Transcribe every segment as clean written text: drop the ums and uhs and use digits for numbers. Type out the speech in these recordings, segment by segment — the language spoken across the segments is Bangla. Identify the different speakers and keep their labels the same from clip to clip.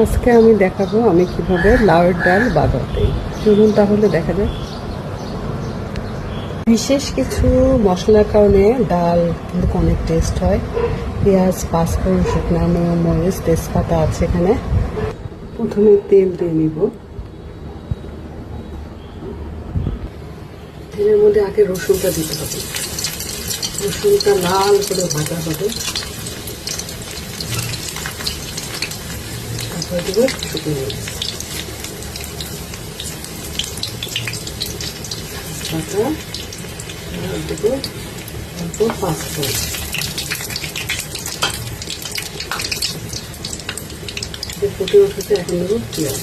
Speaker 1: আজকে আমি দেখাবো আমি কিভাবে লাউয়ের ডাল বাগাতে। চলুন তাহলে দেখা যাক। বিশেষ কিছু মশলার কারণে ডাল কিন্তু অনেক টেস্ট হয়। পেঁয়াজ, পাঁচফোড়ন, শুকনো মরিচ, তেজপাতা আছে এখানে। প্রথমে তেল দিয়ে নিব। তেলের মধ্যে আগে রসুনটা দিতে হবে। রসুনটা লাল করে ভাজা হবে। তারপরে দেব শুকনো মরিচ, তেজপাতা, দেব অল্প পাঁচফোড়ন। ফুটে উঠেছে, এখন দেবো পেঁয়াজ।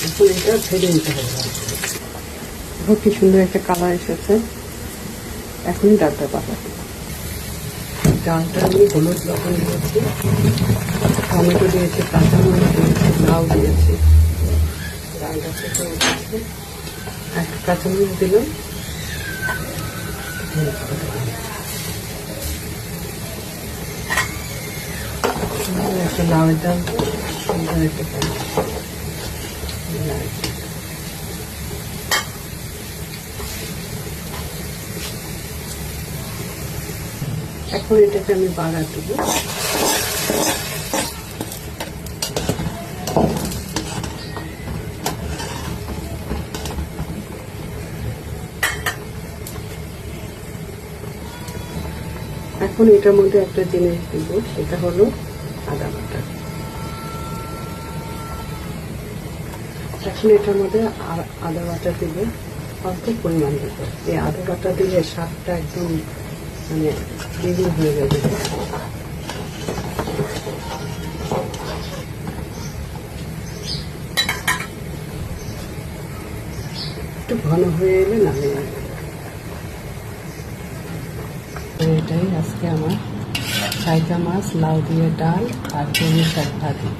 Speaker 1: এখন এটা ভেজে নিতে হবে। দেখো কি সুন্দর একটা কালার এসেছে। এখনই ডালটা পাকাবো। ডালটা আমি হলুদ লবণ দিয়েছি, টমেটো দিয়েছি, কাঁচামরিচ দিয়েছি, লাউ দিয়েছি। ডালটা সেটা উঠেছে, একটা কাঁচামরিচ দিলাম। একটা লাউয়ের ডাল সুন্দর একটা এখন এটাকে আমি বাগার দেবো। এখন এটার মধ্যে একটা জিনিস দিব, সেটা হলো আদা বাটা। এখন এটার মধ্যে আদা বাটা দিলে অল্প পরিমাণ দেব। এই আদা বাটা দিলে স্বাদটা একদম মানে দ্বিগুণ হয়ে যাবে। একটু ঘন হয়ে এলে নামিয়ে নেবে। এটাই আজকে আমার সাইকা মাছ, লাউ দিয়ে ডাল আর কলমি শাক ভাজি।